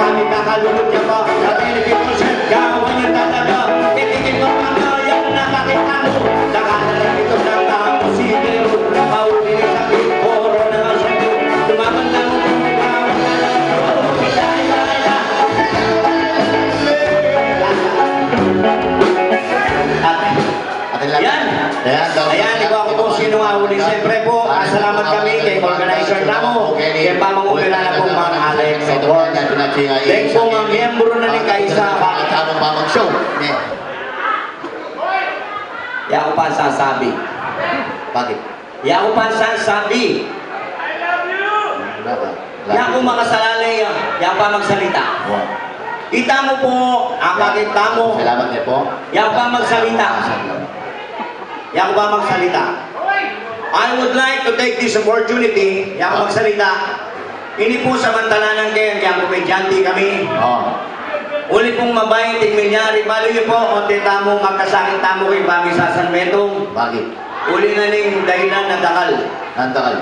pamit kakalulot niya pa. Sa Pilipino siya, gawa niya talaga. Itigil mo ang kayang nakakita mo. Nakalalang ito ng tao si Dero. Mauli ni sakit, koro na nga siya. Tumaman lang mo kung ikaw na lang. Ayan. Ayan, ikaw ako po sino nga uli. Siyempre po, salamat kami kay organizer namo. Kaya pamangumila na po mga Alex. Thanks po mga miyembro na ni Kaisa. Tamang pamang show. Yan ako pa ang sasabi. Bakit? Yan ako pa ang sasabi. Yan ako makasalalay. Yan pa magsalita. Kita mo po, bakit mo? Salamat niya po. Yan pa magsalita. Yan pa magsalita. I would like to take this opportunity, yan pa magsalita. Ini po samantalanan kayo, yan po medyanti kami. Uli pong mabay, tingmilyari, balo niyo po, o tamo, magkasakit tamo kayo, bami sa San Betong. Bakit? Uli na ning dahilan na dakal. Ang takal.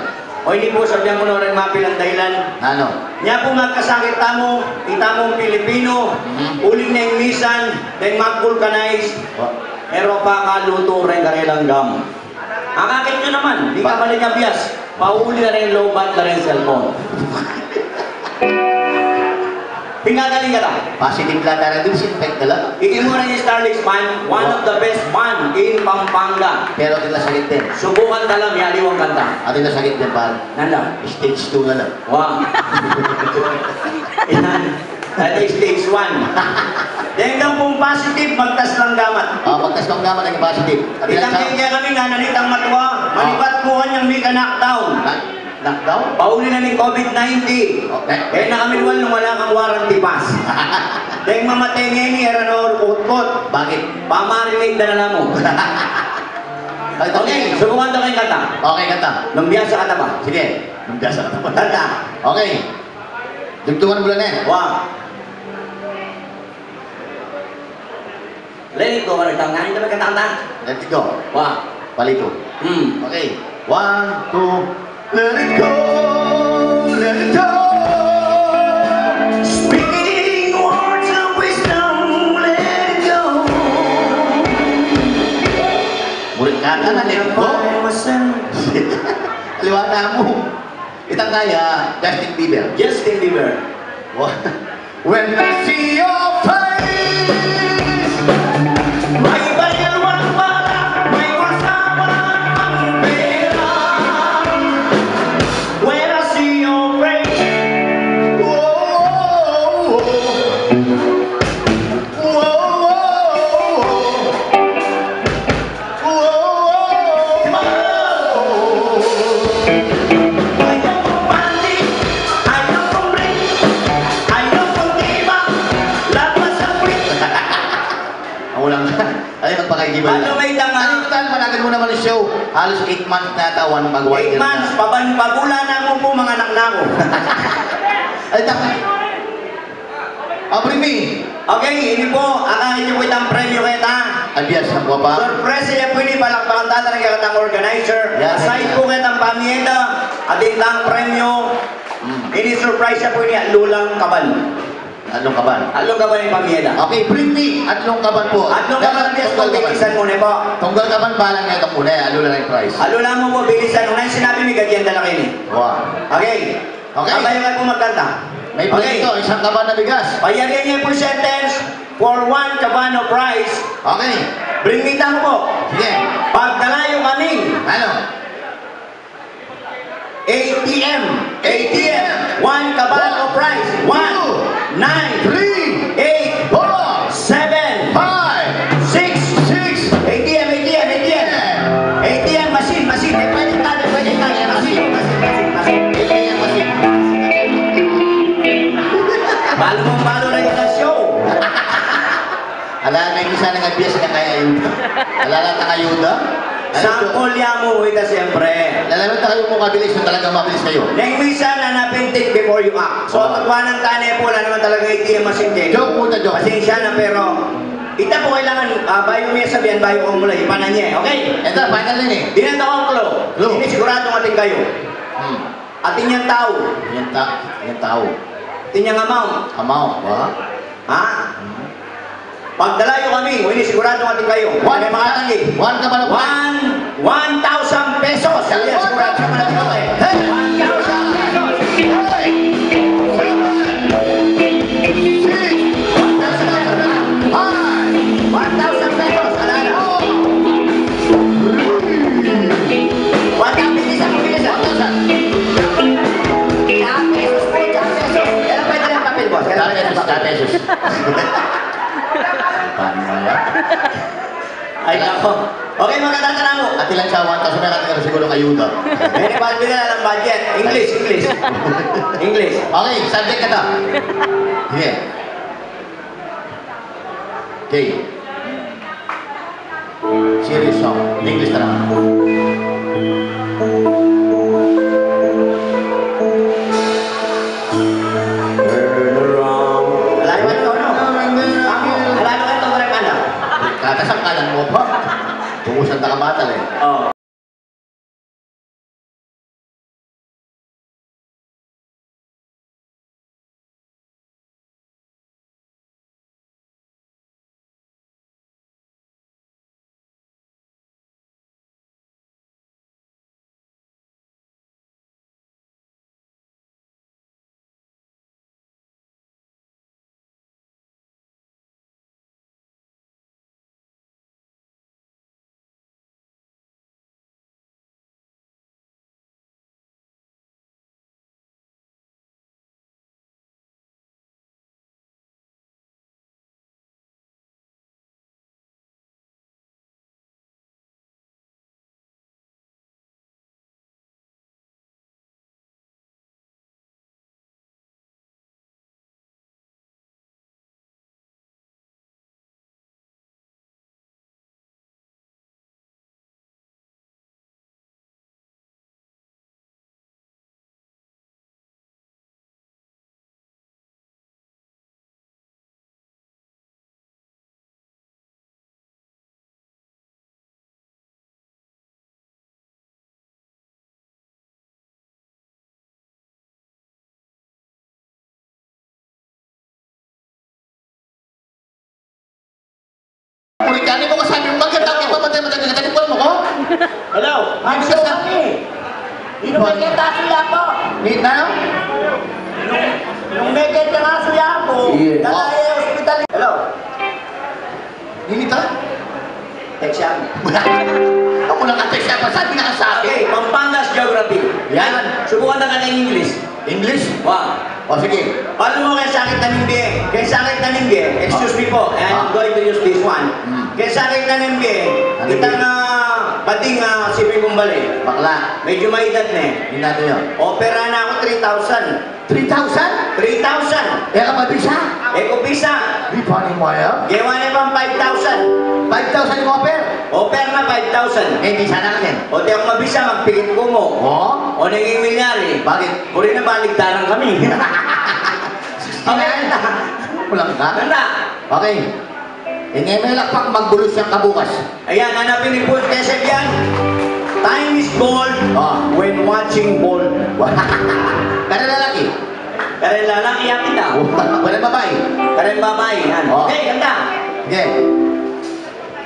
O hindi po, sabihan ko na rin mapilang dahilan. Ano? Niya po magkasakit tamo, itamong Pilipino, uling na yung misan, then mag-vulcanize, pero pa kaluto rin kanilang gam. Ang akin nyo naman, di ka mali niya bias, pauli na rin low bat na rin cellphone. Pinagaling ka na. Positive lang na rin, disinfect na lang. Ikimura ni Starlix Man, one of the best man in Pampanga. Pero din nasakit din. Subukan ka lang, yaliwang kanta. Atin nasakit din pa. Nanda? Stage 2 na lang. Wow. Yan. Ito stage 1. Hanggang pong positive, magtas lang gamat. Magtas kong naman naging positive. Itang kaya kami nga, nalitang matuwa. Malibat po kanyang may ka-knockdown. Knockdown? Pauli na ni COVID-19. Okay. Kaya nakamiluan nung wala kang warranty pass. Dahil mamatay ngayon ni Eranor Utkot. Bakit? Pamarinate na nalang mo. Okay, subukan daw kayong kanta. Okay, kanta. Lumbiyasa kanta ba? Sige. Lumbiyasa ka naman. Kanta. Okay. Dugtungan mo lang eh. Wow. Let it go. Ano ito? Ngayon na magkanta-kanta? Let it go. Wow. Palito. Okay. 1, 2, let it go. Let it go. Speaking words of wisdom, let it go. Mulit ka na, let it go. Liwanag mo. Itang kaya, Justin Bieber. Justin Bieber. When I see your face, May bayalwan para, may kasama ang pera. When I see your face, whoa, ayaw kong pandi, ayaw kong ring, ayaw kong tiba, lapas ang quit. ang ulang ay magpakaigibay. Ano may tanga? Ano managal mo naman ang show? Halos 8 months na tawan 8 mag-1 year months, na. pagula na mo po mga anak na ako. Ay, takay. Bring me. Okay, ini po, akahin niyo po itang premyo kita. Abiyas na po ba? Surprise niya po ini, palakpakan tatang kitang organizer. Yes, Aside yes. po kitang pamienda, at itang premyo. Ini surprise niya po ini, Lulang Kaban. Anong kaban? Along Kaban yung pamienda. Okay, bring me. Atlong kaban po. Atlong Kaban, yes po, bilisan muna po. Tunggal kaban balang nga ito muna. Alo lang yung price. Alula mo po, bilisan. Nung sinabi may gadyenda lang ini. Wow. Okay. Okay. Kabayo ka po magkanta. May play ito. Isang kaban na bigas. Payarin niya po sentence for 1 Cabano prize. Okay. Bring me down po. Sige. Pagdalayo kaming Ano? ATM. ATM. 1 Cabano prize. 1, 9, 3, 8, 4, 7, 5, 6. 6, ATM, ATM, ATM. ATM, machine. Pwede tayo. Machine. Balo rin ka show. Alala na yung isa ng abiyas na kaya ayuda. Alala na ayuda? Sample yan mo, ita siyempre. Lalaman tayo mo kabilis na talaga mabilis kayo. Nang misa na napintik before you act. So, pagkuha ng tanay po, wala naman talaga ATM machine din. Joke muna, joke. Pasensya na, pero ita po kailangan, bayo may sabihan, bayo ko mula, ipanan niya, okay? Ito, final din eh. Dinanda ko ang clue. Clue. Hindi siguradong ating kayo. Ating yung tao. Yan tao. Tinyang amount. Amount, ba? Ha? Pagdalayo kami, hindi sigurado ating kayo. One. May mga tagi. One ka ba na? 1,000 pesos. Sige, sigurado sa mga tao eh. Hey! 1,000 pesos. Hey! 1,000 pesos. Alala. 1,000 bilisan. Ilang pesos po, ilang pesos. Kailan pwede ng papel, boss? Kailan pwede ng papel? Pesos. Paano mo yan? Ay, ako. Okay, magkatatanong mo. At ilan siya? 1,000 meron ka siguro kayuda. May balbi na lang ng budget. English. English. Okay, subject ka na. Sige. Okay. Serious song. English na naman. Turn around. Alayo ka ito, no? Alayo ka ito, parang ano? Katasangkalan mo pa. Tumusan na kamatal eh. Oh. Kurikani mo kasabi yung maganda. Kaya pamatay mo ko? Hello? I'm so happy. Hindi mo makita suya ko. Need na? Nung nakita nga suya ko, dahil hospital. Hello? Need na? Text siya. Ako lang ang text siya. Sabi na kasabi. Okay, Pampangas Geography. Yan. Subukan na ka ng English. English? Wow. O sige. Paano mo kaya sakit na nimbi? Kaya sakit na nimbi, excuse me po, and I'm going to use this one. Kaya sakit na nimbi, kita na pating sipin kong bali. Bakla. Medyo may edad na eh. Hindi natin yun. Opera na ako 3,000. 3,000? 3,000. Eh, kapag bisa? Eko pisa. Di pa ni mo yan? Gawa na bang 5,000? 5,000 yung offer? Opera na 5,000. Eh, di sana kasi. O di ako mabisa, magpikit ko mo. Oo? O naging milyari. Bakit? Muli na baligtaran kami. Okay na. Kulang ka? Ganda. Okay. Eh, ngayon may lakpak magbulos siyang kabukas. Ayan, hanapin ni Paul Kesef yan. Time is gold when watching ball. Pero lalaki. Pero lalaki yan kita. Walang babae. Pero babae yan. Oh. Okay, ganda. Okay.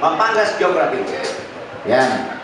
Pampangas Geography. Yan.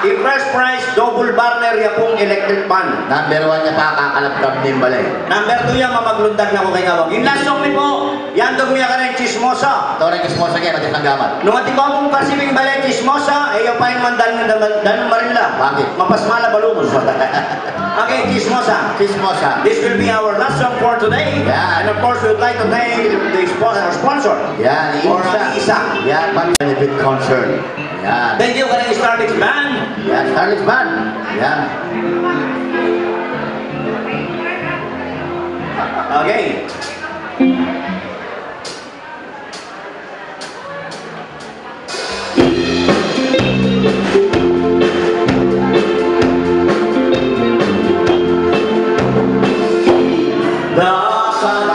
i-first prize, double burner ya pong electric pan. Number 1 niya pa, kakalapkap din balay. Number 2 yan, mamaglundag na ko kay Kawag. Yung last song ni po, yan dog miya ka rin, chismosa. Ito rin kismosa kayo, natin ng gamat. Nung ati ko mong pasibing balay, chismosa, eh yung pa yung mandal ng marila. Bakit? Mapasmala balumos. Okay, chismosa. Kismosa. This will be our last song for today. Yeah. And of course, we would like to thank the sponsor. Yan, Or Isa. Isa. Yan, benefit concern. Yan. Thank you, Kanang Starlix Band. Yan, Starlix Band. Yan. Okay.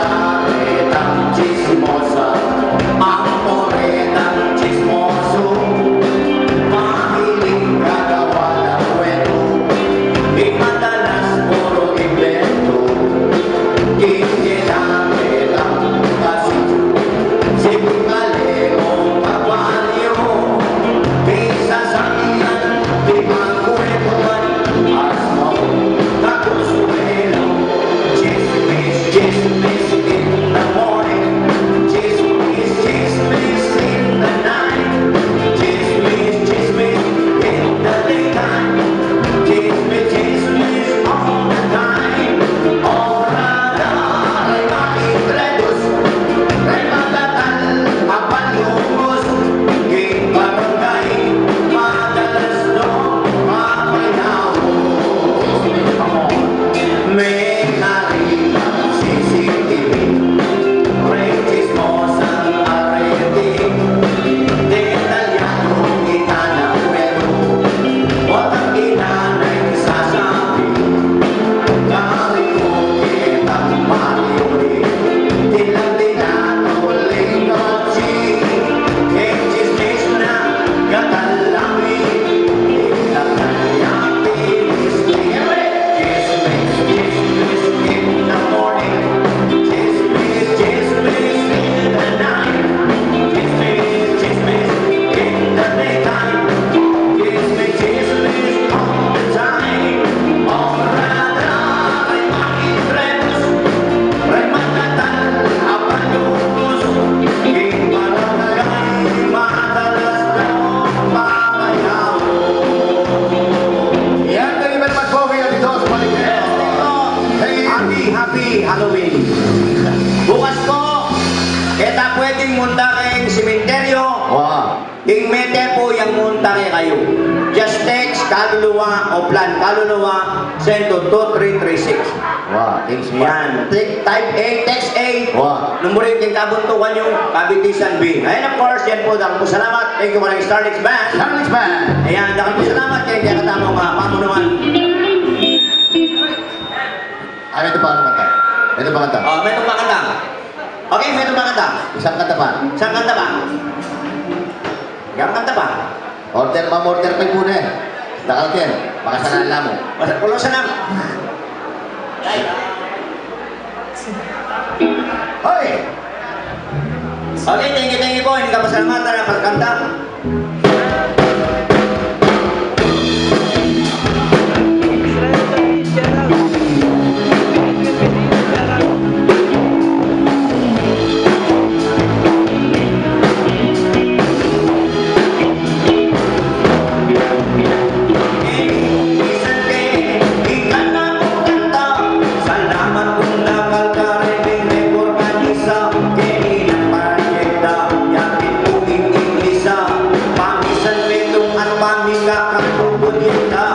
Nakalaretang chismosa, ang moretang chismoso, mahilig gagawa ng kwento, di madalas puro invento, ginamit ang kasi, simbalero kapaliw, di sasakyan, di magkwentuhan, asmo, kagusuelo, chismis in the morning, chismis in the night, chismis in the daytime, chismis all the time. Orada ay makikredos, ay magatal, mapalumos, king barangay, madalas doon mapayaw. May narita CCTV, may chismosang arete, detalyadong kita ng kwento, wag ang inanay sasabi, kami ko kitang mariuli, tinang-tinatuloy noche, kay chismis na katalami, tinang-tanyang pinis, chismis in the morning, chismis in the night, chismis in the daytime, chismis all the time. Orada ay makikredos, ay magatal, apalumos, king barangay, madalas daw papayaw. Yan, thank you very much po kayo dito sa Maligaya. Happy Halloween. Bukas po, kita pwedeng munta kayong simenteryo, Wow. yung mete po yung munta kayo. Just text kaluluwa o plan kaluluwa, send to 2336. Wow, thanks mo. Yan, type A, text A. Wow. Numero yung kabuntukan yung kabitisan B. And of course, yan po, dahil po salamat. Thank you Kanang Starlix Band. Starlix Band. Ayan, dahil po salamat kay katamang mga pamunuan. Ano ito pa naman tayo? Ito pa kanta. Oh, may itong pakanta. Okay, may itong pakanta. Isang kanta pa. Saan kanta ba? Yang kanta ba? Order kayo muna eh. Dakalkin, baka sanala mo. Pulo sa nam. Hoy! Okay, thank you po. Hindi ka pasalamatan na pagkanta. Pamisan metong at pamika kang bubudita.